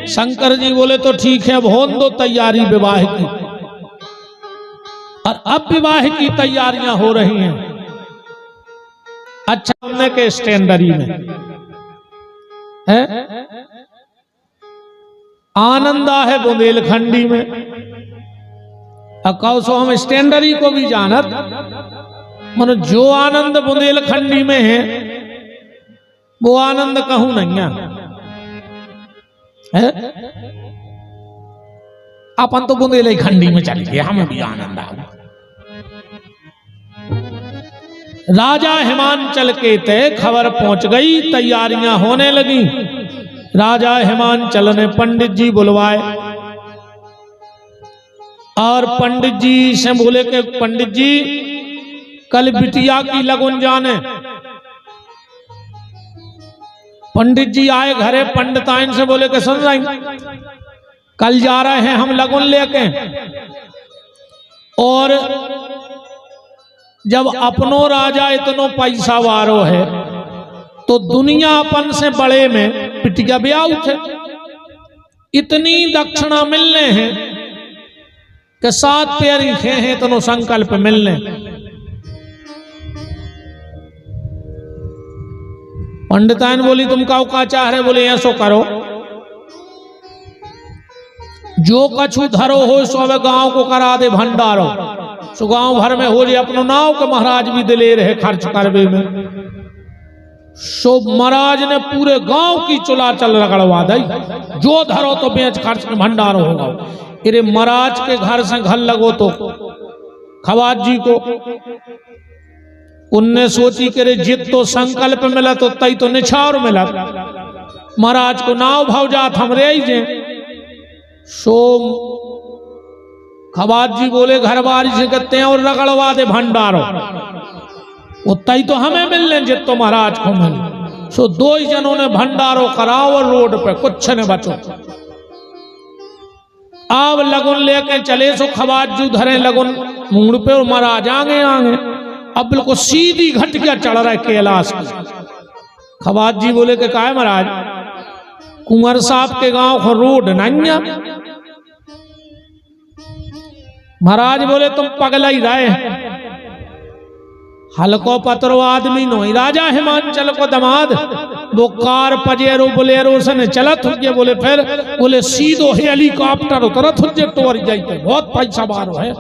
शंकर जी बोले तो ठीक है, अब होने दो तैयारी विवाह की। और अब विवाह की तैयारियां हो रही हैं। अच्छा, हमने के स्टैंडरी में है, आनंदा है बुंदेलखंडी में। कहो सो हम स्टैंडरी को भी जानत, मनो जो आनंद बुंदेलखंडी में है वो आनंद कहूं नहीं है। अपन तो बुंदेलखंडी में चल गए, हमें भी आनंद आ। राजा हिमांचल के तय खबर पहुंच गई, तैयारियां होने लगी। राजा हिमांचल ने पंडित जी बुलवाए और पंडित जी से बोले कि पंडित जी कल बिटिया की लगन जाने। पंडित जी आए घरे, पंडिताइन से बोले कि सुन रही, कल जा रहे हैं हम लगन लेके, और जब अपनो राजा इतनो पैसा वारो है तो दुनिया अपन से बड़े में बिटिया ब्याह थे, इतनी दक्षिणा मिलने हैं कि 7 पैर खे हैं इतनो संकल्प मिलने। पंडिताइन बोली तुम का चाह रहे? बोले ऐसो करो, जो कछु धरो हो सो गांव को करा दे भंडारो, सो गांव भर में हो जाए अपनो नाव के महाराज भी दिले रहे खर्च करवे में। सो महाराज ने पूरे गांव की चुला चल रगड़वा दी, जो धरो तो बेच खर्च में भंडारो होगा। अरे महाराज के घर से घर लगो तो खवाज जी को उनने सोची कि जित तो संकल्प मिला तो तई तो निछावर मिला, महाराज को नाव भाव जात हम रे जे। सो खवाज जी बोले घर बारी से कहते हैं और रगड़वा दे भंडारो, उतना ही तो हमें मिलने जित तो महाराज को मिले। सो 2 ही जनों ने भंडारो कराओ और रोड पे कुछ ने बचो। अब लगन लेके चले, सो खवाज जी धरे लगन मुंड पे और महाराज आगे आगे। अब बिल्कुल सीधी घटिया चढ़ रहा है कैलाश की। खवाज जी बोले कि काय महाराज, कुंवर साहब के गांव को रोड नहीं है। महाराज बोले तुम पगला ही रहे, हल्को पतरो आदमी नो। राजा हिमांचल को दमाद वो कार पजेरो बुलेरो से चलत हुए, बोले फिर बोले सीधो हेलीकॉप्टर उतरत हुए टोर जाते, बहुत पैसा बारो है।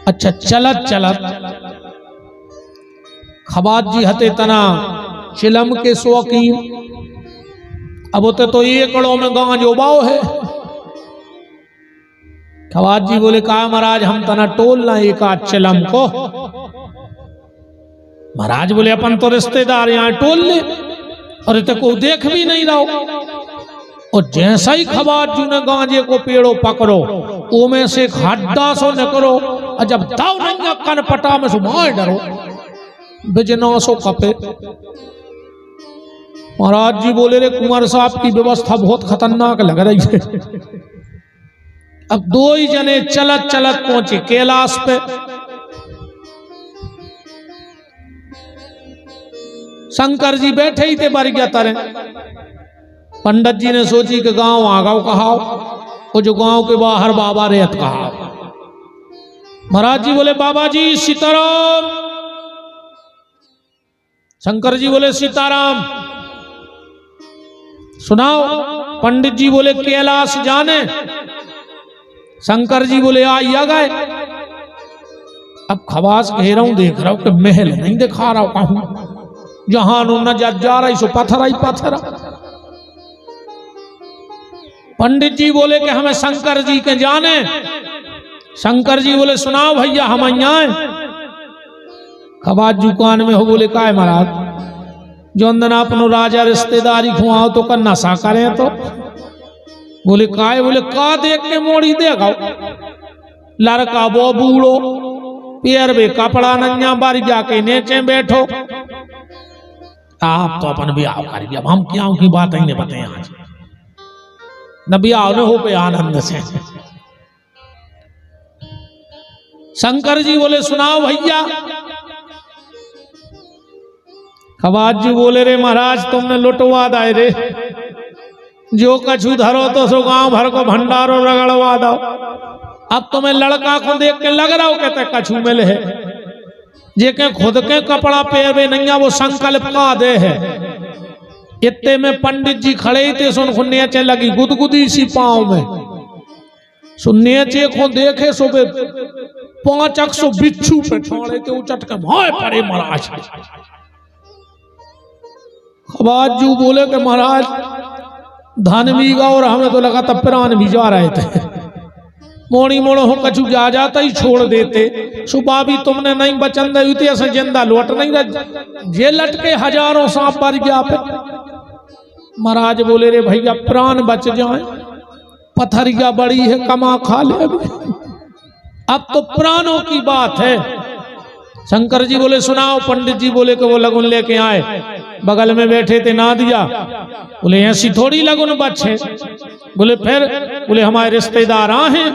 अच्छा, चलत चलत खवाज जी हते तना चिलम के शौकीन, अब होते तो एकड़ों में गांव जो बाव है। खवाज जी बोले कहा महाराज हम तना टोलना एक आध चिलम को। महाराज बोले अपन तो रिश्तेदार यहाँ टोल ले, और इतने को देख भी नहीं रहो। और जैसा ही खवाज जी ने गांजे को पेड़ो पकड़ो, ओ में से खड्डा सो निकलो, और जब दाव नहीं कन पटा में सो मार डरो बिजना सो कपे। महाराज जी बोले रे कुंवर साहब की व्यवस्था बहुत खतरनाक लग रही है। अब 2 ही जने चलत चलत पहुंचे कैलाश पे। शंकर जी बैठे ही थे बरगिया तरह। पंडित जी ने सोची कि गांव आ गाँव कहाओ, वो जो गांव के बाहर बाबा रेत कहा। महाराज जी बोले बाबा जी सीताराम। शंकर जी बोले सीताराम। सुनाओ। पंडित जी बोले कैलाश जाने। शंकर जी बोले आइया गए। अब खवास कह रहा हूं, देख रहा हूं कि महल नहीं दिखा रहा हूं, कहूं जहां न जा रही सो पत्थरा ही पत्थरा। पंडित जी बोले कि हमें शंकर जी के जाने। शंकर जी बोले सुनाओ भैया हम आए। खवाज जुकान में हो बोले काय महाराज, जो अंदना अपनो राजा रिश्तेदारी खुआओ तो का नशा करें तो। बोले काय? बोले का देख के मोड़ी देगा लड़का वो बूढ़ो पैर बे कपड़ा नंगा बार जाके नीचे बैठो। आप तो अपन ब्याह कर दिया, हम क्या की बात ही नहीं बताए आज न ब्याह न हो पे आनंद से। शंकर जी बोले सुनाओ भैया। खवाज जी बोले रे महाराज तुमने लुटवा दाए रे, जो कछु धरो तो सो गांव भर को भंडारो रगड़वा दो। अब तुम्हें लड़का को देख के लग रहा हो कहते कछु मिले है, जे के खुद के कपड़ा पहनवे नहीं वो संकल्प का दे है। इतने में पंडित जी खड़े थे, सुन नीचे लगी गुदगुदी सी पांव में। सुनने चे को देखे सो 500 बिच्छू पे छोड़े के उचट के भाई पड़े महाराज। खबाजू बोले कि महाराज धन भी गा और हमें तो लगा तब प्राण भी जा रहे थे। मोड़ी मोड़ो हो कछु जा जाता ही छोड़ देते। सुबह भी तुमने नहीं बचन दी थी, ऐसे जिंदा लौट नहीं रह जे लटके हजारों सांप पर गया पे। महाराज बोले रे भैया प्राण बच जाए, पथरिया बड़ी है कमा खा ले। अब तो प्राणों की बात है। शंकर जी बोले सुनाओ। पंडित जी बोले कि वो लगुन लेके आए, बगल में बैठे थे ना दिया। बोले ऐसी थोड़ी लगुन बच्चे। बोले फिर? बोले हमारे रिश्तेदार आ हैं।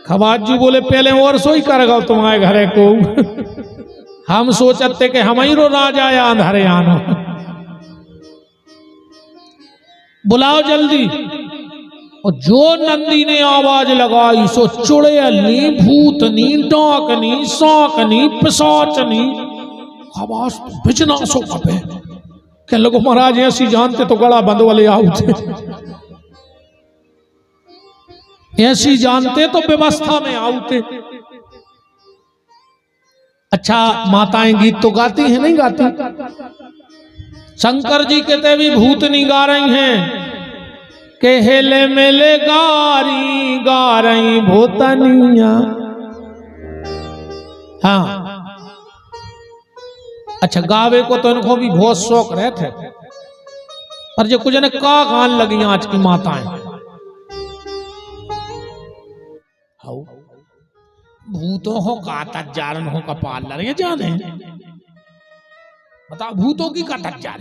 खबाजू बोले पहले और सोई करेगा तुम्हारे घरे को। हम सोचते कि हम ही रो राजा या अंधारे आनो। बुलाओ जल्दी। और जो नंदी ने आवाज लगाई सो चुड़ैलनी, भूतनी, डाकनी, साकनी, पिशाचनी आवाज तो बिजना सो कपे। कहने लगो महाराज ऐसी जानते तो गड़ा बंद वाले आउते, ऐसी जानते तो व्यवस्था में आउते। अच्छा माताएं गीत तो गाती हैं नहीं गाती? शंकर जी कहते भी भूतनी गा रही हैं के हेले मेले गारी गा रही भूतनिया। हाँ अच्छा गावे को तो इनको भी बहुत शौक रहते, पर जो कुछ ने का गान लगी आज की माताएं। भूतों हो का तजारन हो का पार्लर ये जाने बता भूतों की का तजार।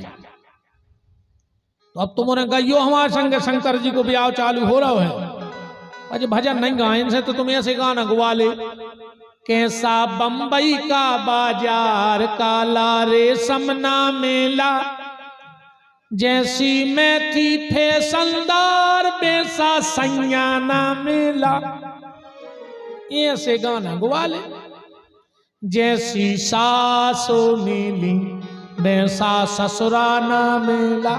तो अब तुमने गाइयो हमारे संग शंकर जी को ब्याह चालू हो रहा है। अजय भजन नहीं गाए इनसे तो तुम ऐसे गाना गुआ ले। कैसा बंबई का बाजार काला रेशमना मेला, जैसी मैं थी फैशनदार बेसा सैयाना मेला। ऐसे गाना गुआ ले। जैसी सासो मिली वैसा ससुराना मेला।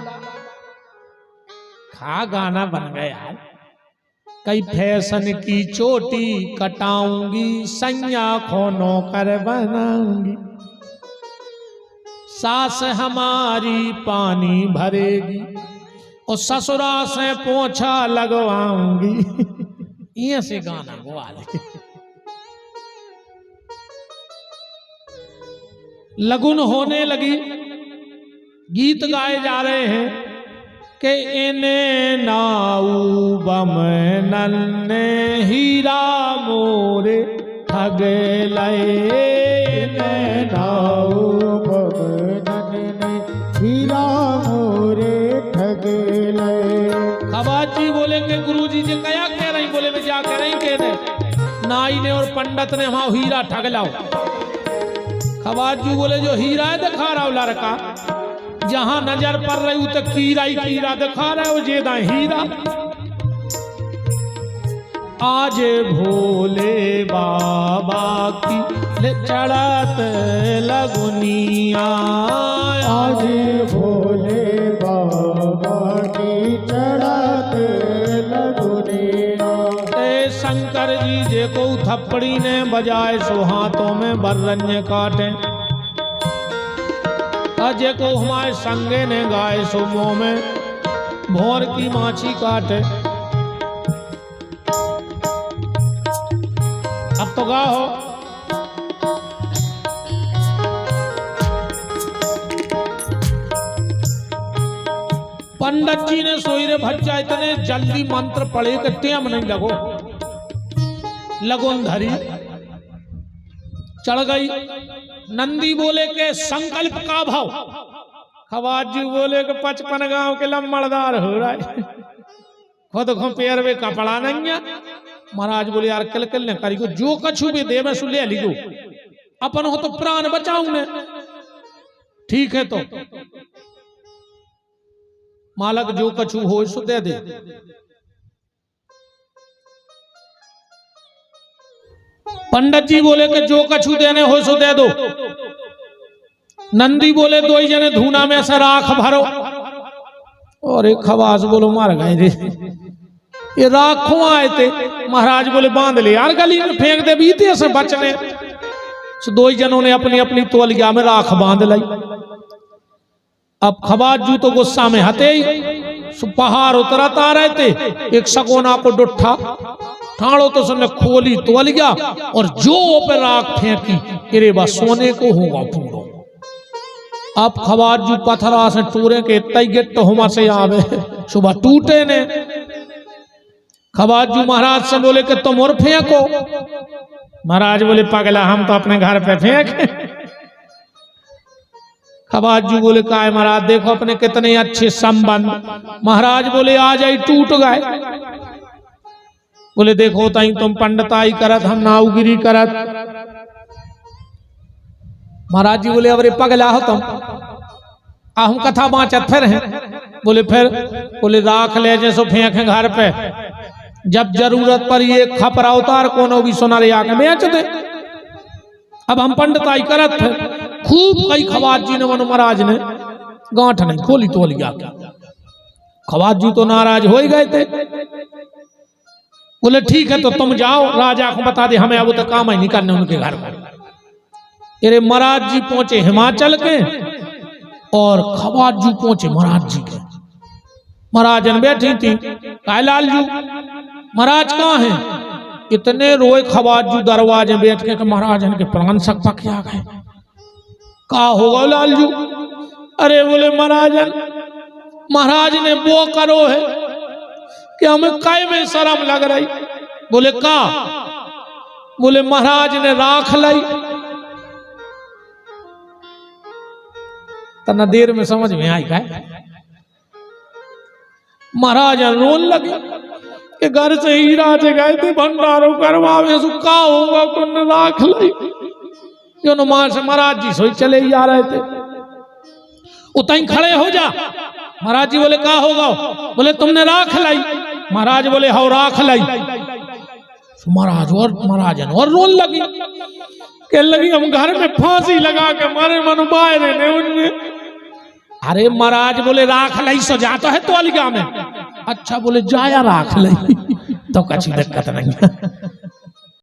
खा गाना बन गया यार। कई फैशन की चोटी कटाऊंगी, सैया खोनो कर बनाऊंगी। सास हमारी पानी भरेगी और ससुरा से पोछा लगवाऊंगी। ये से गाना गुआ ले। लगुन होने लगी, गीत गाए जा रहे हैं के इने नाऊ बम नन्ने हीरा मोरे ठग लए। इने नाऊ बम नन्ने हीरा मोरे ठग लए। खबाजी बोले के गुरुजी जी क्या कह रही? बोले मैं क्या कह रही कह दे। नाई ने और पंडित ने वहां हीरा ठग लाओ। खबाजू बोले जो हीरा है दिखा रहा हो लड़का, जहां नजर पड़ रही तो कीरा ही कीरा दिखा रहा हो जेदा हीरा। आज भोले बाबा की चढ़त लगुनिया। आज भोले बाबा की चढ़त लगुनिया। शंकर जी जे को थप्पड़ी ने बजाए सो हाथों में बर्रन्य काटे। अजय को हमारे संगे ने गाए सो मुंह में भोर की माछी काटे। अब तो गाओ। पंडित जी ने सोईरे भज्जा इतने जल्दी मंत्र पढ़े कि टेम नहीं लगो। लगोन धरी चढ़ गई। नंदी बोले के संकल्प का भाव। खवाजी बोले के 55 गांव के लम्बड़दार हो रहा है, खुद को पैर में कपड़ा नहीं है। महाराज बोले यार कल कल ने करी को जो कछु भी दे मैं सुले लिखो, अपन हो तो प्राण बचाऊं ने। ठीक है तो मालक जो कछु हो सो दे दे। पंडित जी बोले कि जो कछु देने हो सो दे दो। नंदी बोले दो ही जने धूना में से राख भरो। और एक खवास बोलो मार गए रे, ये राख क्यों आए थे? महाराज बोले बांध ले यार, गली में फेंक दे बीते से बचने। तो दो ही जनों ने अपनी अपनी तौलिया में राख बांध लाई। अब खवाजू तो गुस्सा में हते ही पहाड़ उतरता रहे थे। एक सगोना को डुट्ठा ठाड़ो तो उसने खोली तौलिया और जो पे राख फेंकी, अरे बस सोने को होगा पूरा। अब खवाजू पथरा से टूरे के तई गिट्ट हुमा से आवे, सुबह टूटे ने। खवाजू महाराज से बोले कि तुम और फेंको। महाराज बोले पगला, हम तो अपने घर पे फेंके। खवाजू बोले का है महाराज, देखो अपने कितने अच्छे संबंध। महाराज बोले आ जाई टूट गए। बोले देखो ताई तुम पंडिताई करत, हम नावगिरी करत। महाराज जी बोले अरे पगला हो तुम, हम कथा बाँचत फिर हैं। बोले फिर? बोले राख ले जैसो फेंके घर पे, जब जरूरत पर ये खपरा उतार कोनो भी सोना ले आके बेच दे। अब हम पंडिताई करत थे खूब। कई खवाज जी ने मनु महाराज ने गांठ नहीं खोली तौलिया की। खवाज जी तो नाराज हो ही गए थे। बोले ठीक है तो तुम जाओ, राजा को बता दे, हमें अब तो काम ही नहीं करने उनके घर में। अरे महाराज जी पहुंचे हिमाचल के और खवाजू पहुंचे महाराज जी के। महाराजन बैठी थी, काय लालजू महाराज कहाँ हैं? इतने रोए खवाजू दरवाजे बैठ के महाराजन के प्राण सक पकिया गए। का होगा लालजू? अरे बोले महाराजन, महाराज ने वो करो है कि हमें काय में शर्म लग रही। बोले का? बोले महाराज ने राख लाई। तना देर में समझ में आई का? महाराज रोन लगे कि घर से हीरा से गए थे भंडारो करवावे, सो का होगा कुन राख लाई। जो मां से महाराज जी सोई चले ही आ रहे थे। उतई खड़े हो जा। महाराज जी बोले का होगा? बोले तुमने राख लाई। महाराज बोले हाँ राख लाई। महाराज और महाराजन और रोन लगी, कह लगी हम घर में फांसी लगा के मारे मनु बाहर ने उनमें। अरे महाराज बोले राख लाई सो जाता है तौलिया में। अच्छा बोले जाया राख लाई तो कछु दिक्कत नहीं।